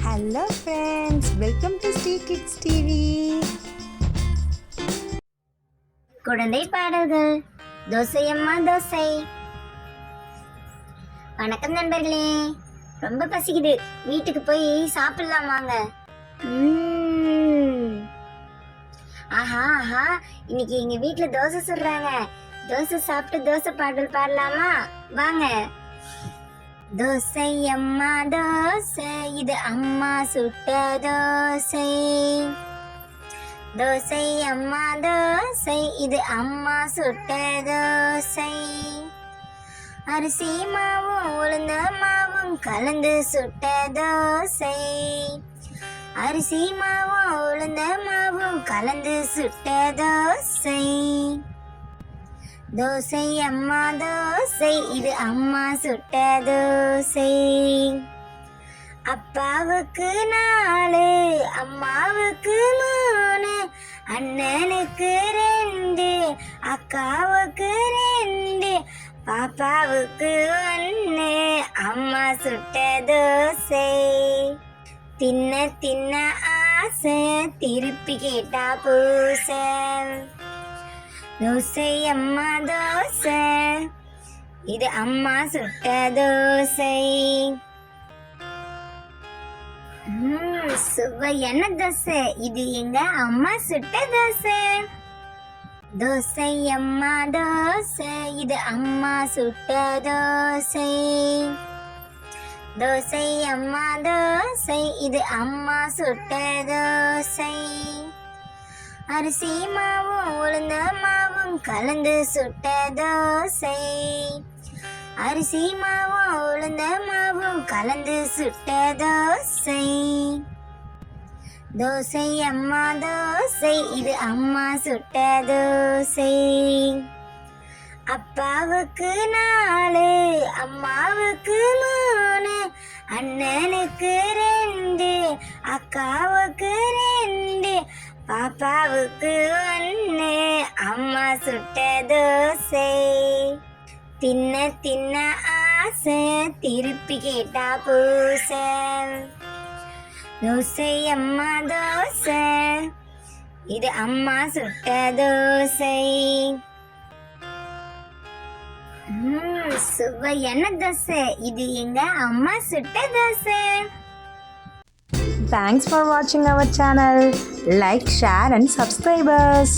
Hello friends, welcome to Sri kids TV. குழந்தை பாடல்கள். தோசையம்மா தோசை. வணக்கம் நண்பர்களே. ரொம்ப பசிக்குது, வீட்டுக்கு போய் சாப்பிடலாம் வாங்க. ஆஹா ஆஹா, இன்னைக்கு எங்க வீட்டுல தோசை சுடுறாங்க. தோசை சாப்பிட்டு தோசை பாடல் பாடலாமா? வாங்க. தோசை அம்மா தோசை, இது அம்மா சுட்ட தோசை. தோசை அம்மா தோசை, இது அம்மா சுட்ட தோசை. அரிசி மாவும் உளுந்த மாவும் கலந்து சுட்ட தோசை. அரிசி மாவும் உளுந்த மாவும் கலந்து சுட்ட தோசை. தோசை அம்மா தோசை, இது அம்மா சுட்ட தோசை. அப்பாவுக்கு 4, அம்மாவுக்கு 3, அண்ணனுக்கு 2, அக்காவுக்கு 2, பாப்பாவுக்கு 1. அம்மா சுட்ட தோசை. தின்ன தின்ன ஆசை, திருப்பி கேட்டா பூசை. தோசை அம்மா தோசை, இது அம்மா சுட்ட தோசை. சுவையான தோசை, இது எங்க அம்மா சுட்ட தோசை. தோசை அம்மா தோசை, இது அம்மா சுட்ட தோசை. தோசை அம்மா தோசை, இது அம்மா சுட்ட தோசை. அரிசி மாவும் உளுந்த மாவும் கலந்து சுட்ட தோசை. அரிசி மாவும் உளுந்த மாவும் கலந்து சுட்ட தோசை. தோசை அம்மா தோசை, இது அம்மா சுட்ட தோசை. அப்பாவுக்கு 4, அம்மாவுக்கு 3, அண்ணனுக்கு 2, அக்காவுக்கு 2, பாப்பாவுக்கு 1. அம்மா சுட்ட தோசை. தின்ன தின்ன ஆசை, திருப்பி கேட்டா பூசை. தோசை அம்மா தோசை, இது அம்மா சுட்ட தோசை. சுவையான தோசை, இது எங்க அம்மா சுட்ட dosa. Thanks for watching our channel. Like, share and subscribe us.